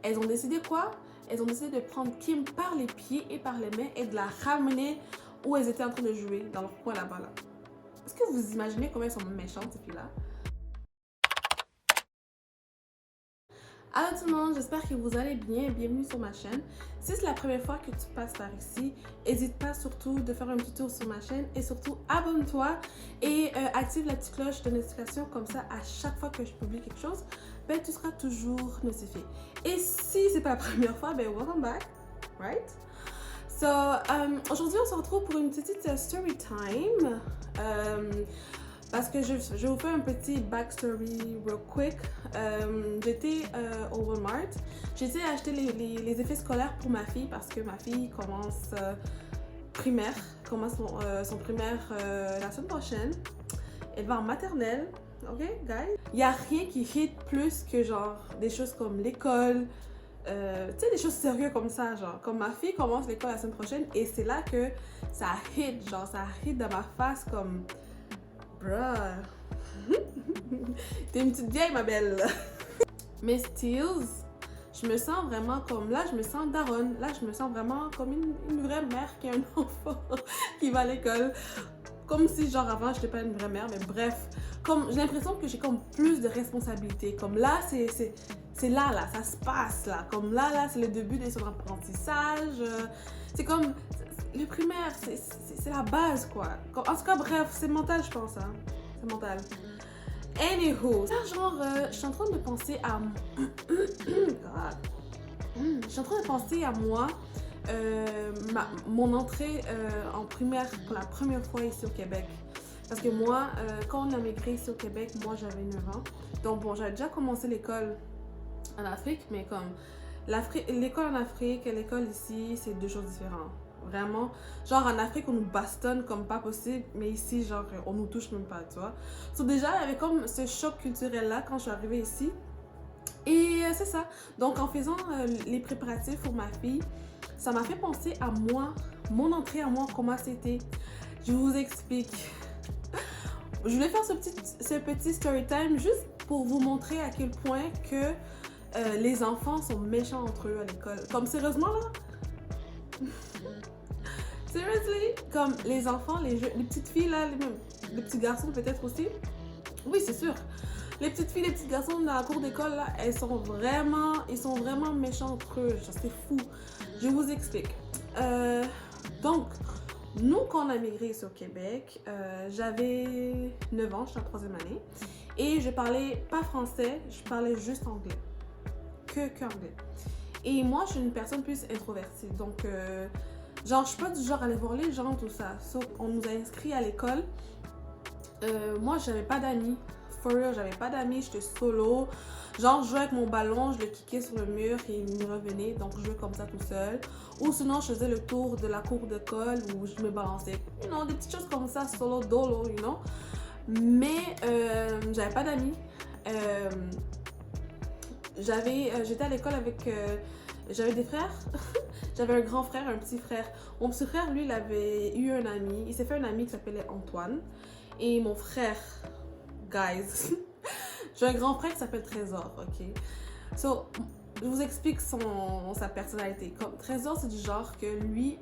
elles ont décidé quoi? Elles ont décidé de prendre Kim par les pieds et par les mains et de la ramener où elles étaient en train de jouer, dans leur coin là-bas. Là. Est-ce que vous imaginez comment elles sont méchantes, ces filles-là? Allô tout le monde, j'espère que vous allez bien. Bienvenue sur ma chaîne. Si c'est la première fois que tu passes par ici, n'hésite pas surtout de faire un petit tour sur ma chaîne et surtout abonne-toi et active la petite cloche de notification comme ça à chaque fois que je publie quelque chose, ben, tu seras toujours notifié. Et si c'est pas la première fois, ben welcome back, right? So, aujourd'hui on se retrouve pour une petite story time. Parce que je vais vous faire un petit backstory real quick. J'étais au Walmart. J'ai essayé d'acheter les effets scolaires pour ma fille parce que ma fille commence primaire, commence son primaire la semaine prochaine. Elle va en maternelle, ok, guys? Il n'y a rien qui hit plus que genre des choses comme l'école, tu sais, des choses sérieuses comme ça, genre. Comme ma fille commence l'école la semaine prochaine et c'est là que ça hit, genre, ça hit dans ma face comme... Bruh. T'es une petite vieille, ma belle. Mais still, je me sens vraiment comme... Là, je me sens daronne. Là, je me sens vraiment comme une vraie mère qui a un enfant qui va à l'école. Comme si, genre, avant, j'étais pas une vraie mère. Mais bref, comme j'ai l'impression que j'ai comme plus de responsabilités. Comme là, c'est là, ça se passe, là. Comme là, c'est le début de son apprentissage. C'est comme... Le primaire, c'est la base, quoi. En tout cas, bref, c'est mental, je pense. Hein. C'est mental. Anywho, là, genre, je suis en train de penser à... Je suis en train de penser à moi, mon entrée en primaire pour la première fois ici au Québec. Parce que moi, quand on a migré ici au Québec, moi, j'avais 9 ans. Donc, bon, j'avais déjà commencé l'école en Afrique, mais comme... L'école en Afrique et l'école ici, c'est deux choses différentes. Vraiment, genre en Afrique on nous bastonne comme pas possible, mais ici genre on nous touche même pas, tu vois. Donc déjà il y avait comme ce choc culturel là quand je suis arrivée ici. Et c'est ça. Donc en faisant les préparatifs pour ma fille, ça m'a fait penser à moi, mon entrée à moi, comment c'était. Je vous explique. Je voulais faire ce petit story time juste pour vous montrer à quel point que les enfants sont méchants entre eux à l'école. Comme sérieusement là. Seriously? Comme les enfants, les petites filles là, les petits garçons peut-être aussi. Oui, c'est sûr. Les petites filles, les petits garçons dans la cour d'école là, ils sont vraiment méchants entre eux. C'est fou. Je vous explique. Donc, nous, quand on a migré ici au Québec, j'avais 9 ans, j'étais en 3e année. Et je parlais pas français, je parlais juste anglais. Que anglais. Et moi, je suis une personne plus introvertie. Donc, genre, je suis pas du genre à aller voir les gens, tout ça. So, on nous a inscrits à l'école. Moi, j'avais pas d'amis. For real, j'avais pas d'amis, j'étais solo. Genre, je jouais avec mon ballon, je le kickais sur le mur et il me revenait. Donc, je jouais comme ça tout seul. Ou sinon, je faisais le tour de la cour d'école où je me balançais. You know, des petites choses comme ça, solo, dolo, you know. Mais, j'avais pas d'amis. J'étais à l'école avec... j'avais des frères. J'avais un grand frère, un petit frère. Mon petit frère, lui, il avait eu un ami. Il s'est fait un ami qui s'appelait Antoine. Et mon frère, guys, j'ai un grand frère qui s'appelle Trésor, ok? So, je vous explique sa personnalité. Comme Trésor, c'est du genre que lui,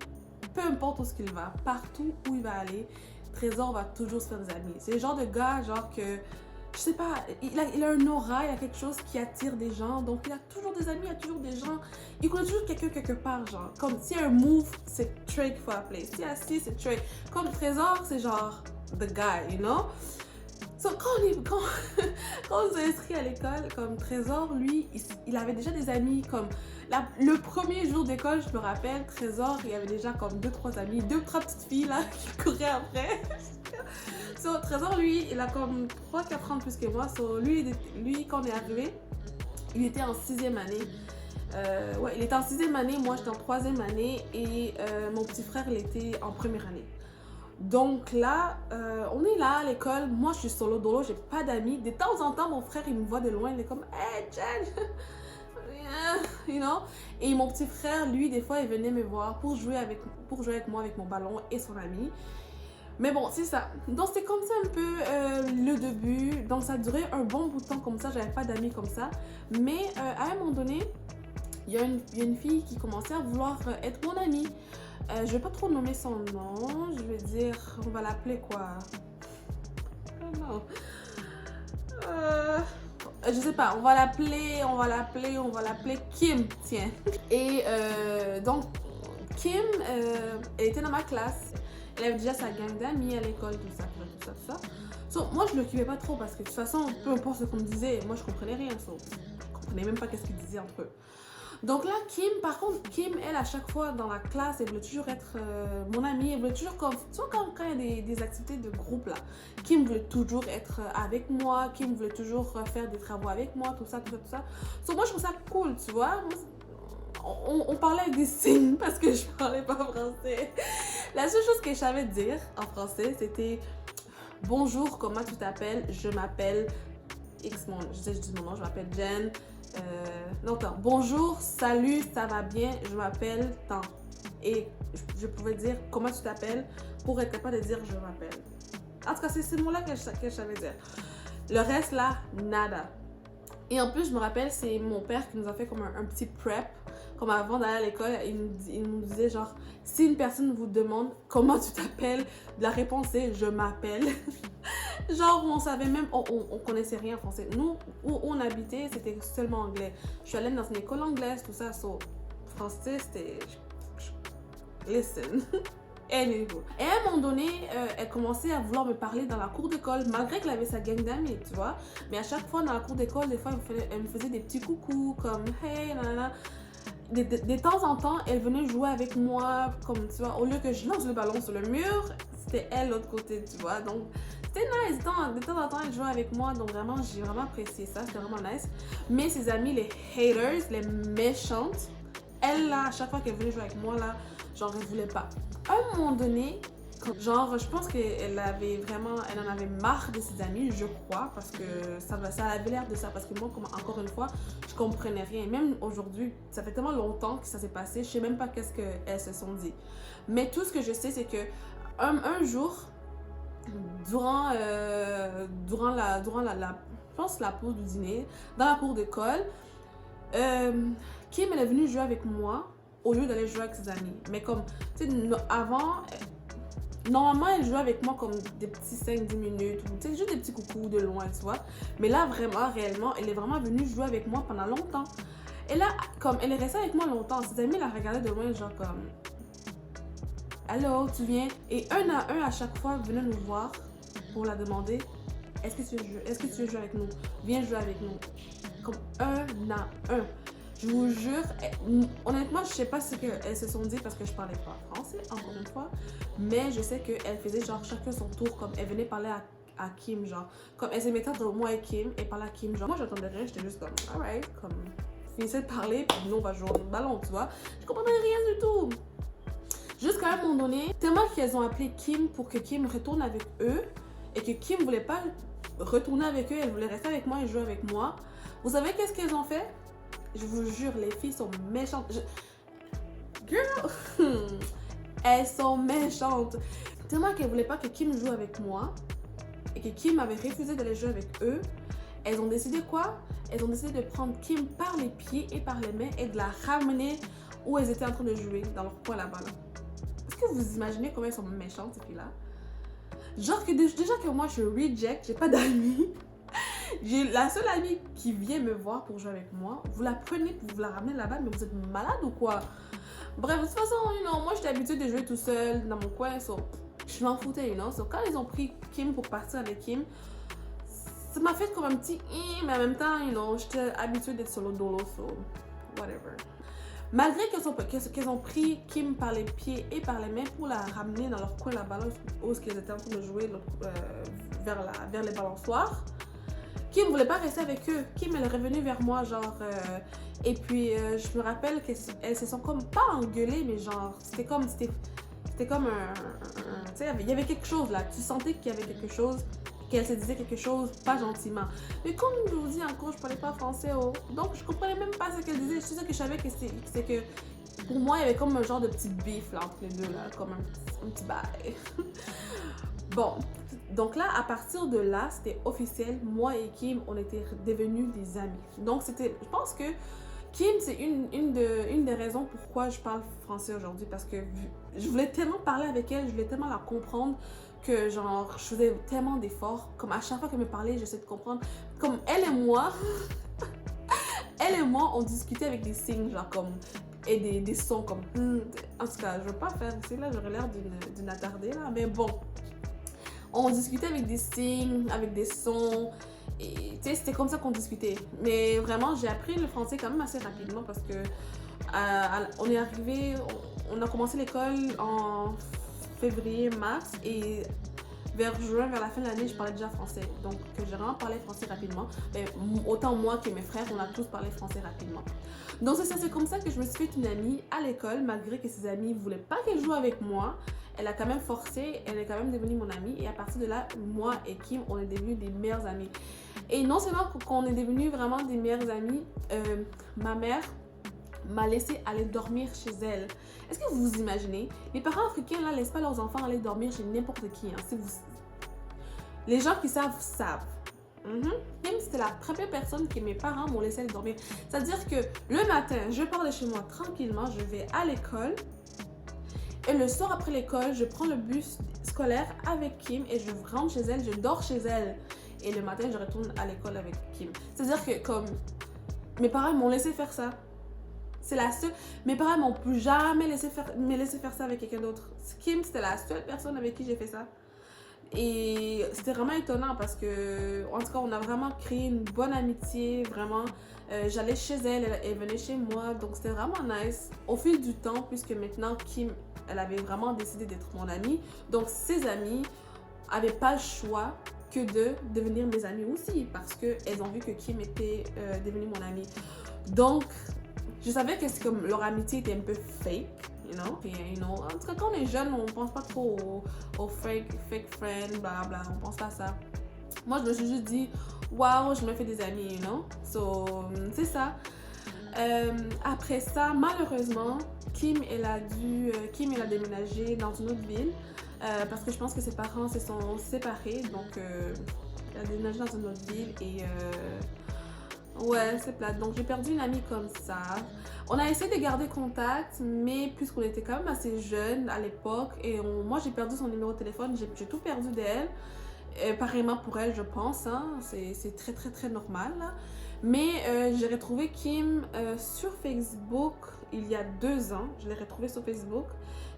peu importe où ce qu'il va, partout où il va aller, Trésor va toujours se faire des amis. C'est le genre de gars, genre que... Je sais pas, il a un aura, il a quelque chose qui attire des gens, donc il a toujours des amis, il a toujours des gens, il connaît toujours quelqu'un quelque part, genre, comme s'il y a un move, c'est Trey qu'il faut appeler, s'il y a ci, c'est Trey, comme Trésor, c'est genre, the guy, you know? So, quand on s'est inscrit à l'école, comme Trésor, lui, il avait déjà des amis, comme, le premier jour d'école, je me rappelle, Trésor, il avait déjà comme 2-3 amis, 2-3 petites filles, là, qui couraient après. So, Trésor, lui, il a comme 3-4 ans de plus que moi. So, lui, quand on est arrivé, il était en 6e année. Ouais, il était en 6e année, moi j'étais en 3e année et mon petit frère, il était en 1re année. Donc là, on est là à l'école. Moi, je suis solo dolo, j'ai pas d'amis. De temps en temps, mon frère, il me voit de loin, il est comme « Hey, Jen! » You know? Et mon petit frère, lui, des fois, il venait me voir pour jouer avec moi, avec mon ballon et son ami. Mais bon, c'est ça. Donc, c'est comme ça un peu le début. Donc, ça a duré un bon bout de temps comme ça. J'avais pas d'amis comme ça. Mais à un moment donné, il y a une fille qui commençait à vouloir être mon amie. Je vais pas trop nommer son nom, je vais dire, on va l'appeler quoi? Non. Je sais pas, on va l'appeler Kim, tiens. Et donc, Kim, elle était dans ma classe. Elle avait déjà sa gang d'amis à l'école, tout ça. So, moi, je ne l'occupais pas trop parce que de toute façon, peu importe ce qu'on me disait, moi, je comprenais rien. So, je comprenais même pas qu'est-ce qu'ils disaient entre eux. Donc là, par contre, Kim, elle, à chaque fois dans la classe, elle voulait toujours être mon amie. Elle voulait toujours, soit quand il y a des activités de groupe là, Kim voulait toujours être avec moi. Kim voulait toujours faire des travaux avec moi, tout ça. So, moi, je trouve ça cool, tu vois. On parlait avec des signes parce que je parlais pas français. La seule chose que je savais dire en français, c'était bonjour, comment tu t'appelles? Je m'appelle X, je dis mon nom, je m'appelle Jen. Bonjour, salut, ça va bien, je m'appelle tant. Et je pouvais dire comment tu t'appelles pour être capable de dire je m'appelle. En tout cas, c'est ces mots-là que je savais dire. Le reste là, nada. Et en plus, je me rappelle, c'est mon père qui nous a fait comme un petit prep. Comme avant d'aller à l'école, il nous disait genre, si une personne vous demande comment tu t'appelles, la réponse est je m'appelle. Genre, on savait même, on connaissait rien en français. Nous, où on habitait, c'était seulement anglais. Je suis allée dans une école anglaise, tout ça, so, français, c'était... Listen. Anywho. Et à un moment donné, elle commençait à vouloir me parler dans la cour d'école, malgré qu'elle avait sa gang d'amis, tu vois. Mais à chaque fois, dans la cour d'école, des fois, elle me faisait des petits coucous, comme « Hey, nanana ». De temps en temps, elle venait jouer avec moi, comme tu vois, au lieu que je lance le ballon sur le mur, c'était elle l'autre côté, tu vois. Donc, c'était nice. De temps en temps, elle jouait avec moi, donc vraiment, j'ai vraiment apprécié ça, c'était vraiment nice. Mais ses amis, les haters, les méchantes, elle là, à chaque fois qu'elle venait jouer avec moi, là, genre, elle voulait pas. À un moment donné, genre, je pense qu'elle en avait marre de ses amis, je crois, parce que ça avait l'air de ça. Parce que moi, encore une fois, je comprenais rien. Même aujourd'hui, ça fait tellement longtemps que ça s'est passé, je sais même pas qu'est-ce qu'elles se sont dit. Mais tout ce que je sais, c'est que un jour, durant je pense la pause du dîner, dans la cour d'école, Kim, elle est venue jouer avec moi au lieu d'aller jouer avec ses amis. Mais comme, tu sais, avant... Normalement, elle jouait avec moi comme des petits 5-10 minutes, ou tu sais, juste des petits coucous de loin, tu vois. Mais là, vraiment, réellement, elle est vraiment venue jouer avec moi pendant longtemps. Et là, comme elle est restée avec moi longtemps, ses amis la regardaient de loin, genre comme... Allô, tu viens? Et un à chaque fois, venaient nous voir pour la demander, est-ce que tu veux jouer avec nous? Viens jouer avec nous. Comme un à un. Je vous jure, honnêtement, je sais pas ce qu'elles se sont dit parce que je parlais pas français, encore une fois. Mais je sais qu'elles faisaient genre chacun son tour, comme elle venait parler à Kim, genre. Comme elle se mettait entre moi et Kim, et parlait à Kim, genre. Moi, j'entendais rien, j'étais juste comme, alright, comme, finissez de parler, puis nous, on va jouer au ballon, tu vois. Je comprenais rien du tout. Jusqu'à un moment donné, tellement qu'elles ont appelé Kim pour que Kim retourne avec eux, et que Kim voulait pas retourner avec eux, elle voulait rester avec moi et jouer avec moi. Vous savez qu'est-ce qu'elles ont fait? Je vous jure, les filles sont méchantes. Girl! Elles sont méchantes. Tellement qu'elles voulaient pas que Kim joue avec moi et que Kim avait refusé d'aller jouer avec eux, elles ont décidé quoi? Elles ont décidé de prendre Kim par les pieds et par les mains et de la ramener où elles étaient en train de jouer, dans leur coin là-bas. Est-ce que vous imaginez comment elles sont méchantes, ces filles-là? Genre que déjà que moi, je reject, j'ai pas d'amis. J'ai la seule amie qui vient me voir pour jouer avec moi. Vous la prenez pour vous la ramener là-bas, mais vous êtes malade ou quoi? Bref, de toute façon, moi j'étais habituée de jouer tout seul dans mon coin, so, je m'en foutais, So, quand ils ont pris Kim pour partir avec Kim, ça m'a fait comme un petit mais en même temps, j'étais habituée d'être solo dolo, so whatever. Malgré qu'elles ont pris Kim par les pieds et par les mains pour la ramener dans leur coin là-bas, où ils étaient en train de jouer vers les balançoires, Kim ne voulait pas rester avec eux. Kim, elle est revenue vers moi, genre... et puis, je me rappelle qu'elles se sont comme pas engueulées, mais genre, c'était comme un tu sais, il y avait quelque chose là. Tu sentais qu'il y avait quelque chose, qu'elle se disait quelque chose, pas gentiment. Mais comme je vous dis encore, je parlais pas français, donc je comprenais même pas ce qu'elle disait. C'est ça que je savais que c'est que... Pour moi, il y avait comme un genre de petit bif là, entre les deux, là, comme un petit bail. Bon, donc là, à partir de là, c'était officiel. Moi et Kim, on était devenus des amis. Donc, je pense que Kim, c'est une des raisons pourquoi je parle français aujourd'hui, parce que je voulais tellement parler avec elle, je voulais tellement la comprendre que genre je faisais tellement d'efforts. Comme à chaque fois qu'elle me parlait, j'essayais de comprendre. Comme elle et moi, on discutait avec des signes, genre comme et des sons comme en tout cas, je veux pas faire ici là, j'aurais l'air d'une attardée là, mais bon, on discutait avec des signes, avec des sons. Et tu sais, c'était comme ça qu'on discutait. Mais vraiment, j'ai appris le français quand même assez rapidement parce que on est arrivé, on a commencé l'école en février, mars et vers juin, vers la fin de l'année, je parlais déjà français. Donc, j'ai vraiment parlé français rapidement. Mais autant moi que mes frères, on a tous parlé français rapidement. Donc, c'est ça, c'est comme ça que je me suis fait une amie à l'école, malgré que ses amis ne voulaient pas qu'elle joue avec moi. Elle a quand même forcé, elle est quand même devenue mon amie. Et à partir de là, moi et Kim, on est devenus des meilleures amies. Et non seulement qu'on est devenus vraiment des meilleures amies, ma mère m'a laissé aller dormir chez elle. Est-ce que vous vous imaginez? Les parents africains là laissent pas leurs enfants aller dormir chez n'importe qui. Hein. Si vous... Les gens qui savent, savent. Kim, c'était la première personne que mes parents m'ont laissé aller dormir. C'est-à-dire que le matin, je pars de chez moi tranquillement, je vais à l'école. Et le soir après l'école, je prends le bus scolaire avec Kim et je rentre chez elle, je dors chez elle. Et le matin, je retourne à l'école avec Kim. C'est-à-dire que comme mes parents m'ont laissé faire ça. C'est la seule... Mes parents m'ont plus jamais me laissé faire ça avec quelqu'un d'autre. Kim, c'était la seule personne avec qui j'ai fait ça. Et c'était vraiment étonnant parce que, en tout cas, on a vraiment créé une bonne amitié, vraiment. J'allais chez elle, elle venait chez moi, donc c'était vraiment nice. Au fil du temps, puisque maintenant, Kim, elle avait vraiment décidé d'être mon amie, donc ses amis n'avaient pas le choix que de devenir mes amis aussi, parce qu'elles ont vu que Kim était devenue mon amie. Donc, je savais que c'est comme leur amitié était un peu fake. En tout cas, quand on est jeune, on pense pas trop aux fake friends, blablabla, on pense pas à ça. Moi, je me suis juste dit, waouh, je me fais des amis, So, c'est ça. Après ça, malheureusement, Kim, elle a déménagé dans une autre ville parce que je pense que ses parents se sont séparés, donc elle a déménagé dans une autre ville et ouais, c'est plate. Donc j'ai perdu une amie comme ça. On a essayé de garder contact, mais puisqu'on était quand même assez jeunes à l'époque, et moi j'ai perdu son numéro de téléphone, j'ai tout perdu d'elle. Pareillement pour elle, je pense, hein. C'est très très très normal. Là. Mais j'ai retrouvé Kim sur Facebook il y a 2 ans. Je l'ai retrouvée sur Facebook.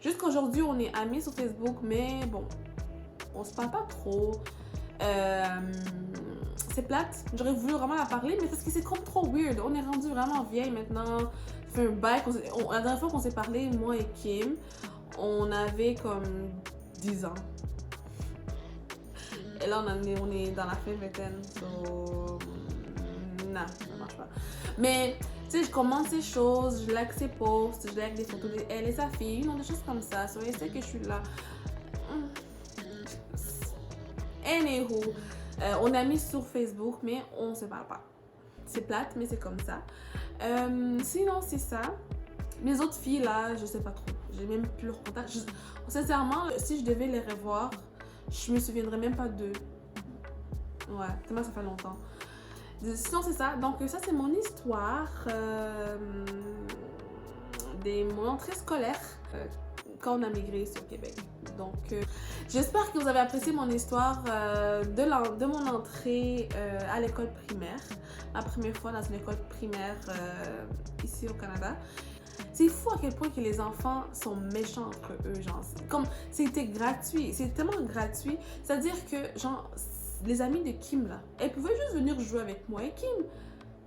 Jusqu'aujourd'hui, on est amis sur Facebook, mais bon, on se parle pas trop. C'est plate. J'aurais voulu vraiment la parler, mais parce que c'est comme trop weird. On est rendu vraiment vieille maintenant. Ça fait un bail. La dernière fois qu'on s'est parlé, moi et Kim, on avait comme 10 ans. Et là, on est dans la fin vingtaine. So... Non, ça marche pas. Mais, tu sais, je commente ces choses, je like ses posts, je like des photos d'elle et sa fille, des choses comme ça. So, elle sait que je suis là. Anywho, on a mis sur Facebook, mais on se parle pas. C'est plate, mais c'est comme ça. Sinon, c'est ça. Mes autres filles, là, je sais pas trop. J'ai même plus leur contact. Sincèrement, si je devais les revoir, je me souviendrais même pas d'eux. Ouais, tellement ça fait longtemps. Sinon, c'est ça. Donc, ça, c'est mon histoire mon entrée scolaire quand on a migré ici au Québec. Donc, j'espère que vous avez apprécié mon histoire de mon entrée à l'école primaire. Ma première fois dans une école primaire ici au Canada. C'est fou à quel point que les enfants sont méchants entre eux, genre. Comme c'était gratuit, c'est tellement gratuit. C'est-à-dire que, genre, les amis de Kim, là, elles pouvaient juste venir jouer avec moi et Kim.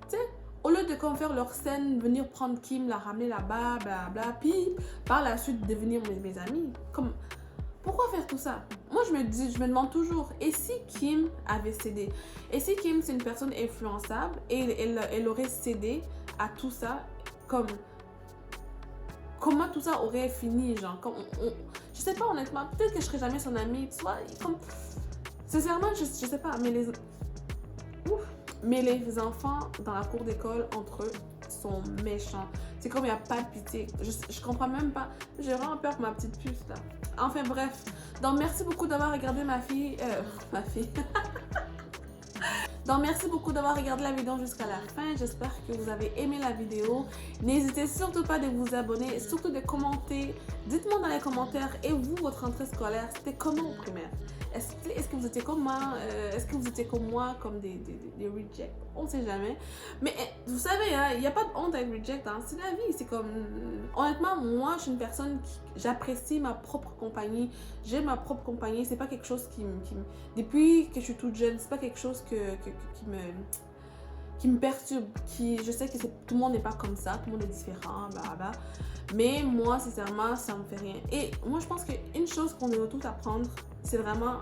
Tu sais, au lieu de comme faire leur scène, venir prendre Kim, la ramener là-bas, blablabla, puis par la suite devenir mes amis. Comme, pourquoi faire tout ça? Moi, je me demande toujours, et si Kim avait cédé? Et si Kim, c'est une personne influençable et elle aurait cédé à tout ça, comme... Comment tout ça aurait fini, genre, je sais pas honnêtement, peut-être que je serais jamais son amie, soit, comme, sincèrement, je sais pas, mais les enfants dans la cour d'école, entre eux, sont méchants. C'est comme il n'y a pas de pitié, je comprends même pas, j'ai vraiment peur pour ma petite puce, là. Enfin, bref, donc merci beaucoup d'avoir regardé ma fille, Donc, merci beaucoup d'avoir regardé la vidéo jusqu'à la fin. J'espère que vous avez aimé la vidéo. N'hésitez surtout pas de vous abonner, surtout de commenter. Dites-moi dans les commentaires, et vous, votre rentrée scolaire, c'était comment au primaire? Est-ce que vous étiez comme moi? Est-ce que vous étiez comme moi, comme des rejects? On ne sait jamais. Mais vous savez, il n'y a pas de honte à être reject. Hein. C'est la vie. C'est comme... Honnêtement, moi, je suis une personne qui... J'apprécie ma propre compagnie. J'aime ma propre compagnie. C'est pas quelque chose qui me... Depuis que je suis toute jeune, c'est pas quelque chose qui me perturbe. Je sais que tout le monde n'est pas comme ça. Tout le monde est différent. Blablabla. Mais moi, sincèrement, ça me fait rien. Et moi, je pense qu'une chose qu'on doit tous apprendre, c'est vraiment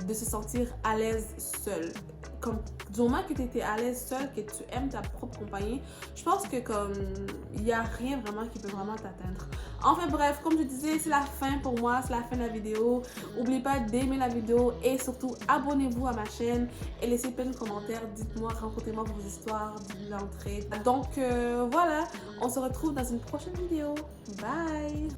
de se sentir à l'aise seul. Comme du moment que tu étais à l'aise seul, que tu aimes ta propre compagnie, je pense que comme il n'y a rien vraiment qui peut vraiment t'atteindre. Enfin bref, comme je disais, c'est la fin pour moi, c'est la fin de la vidéo. N'oubliez pas d'aimer la vidéo et surtout abonnez-vous à ma chaîne et laissez plein de commentaires. Dites-moi, racontez-moi vos histoires d'entrée. Donc voilà, on se retrouve dans une prochaine vidéo. Bye!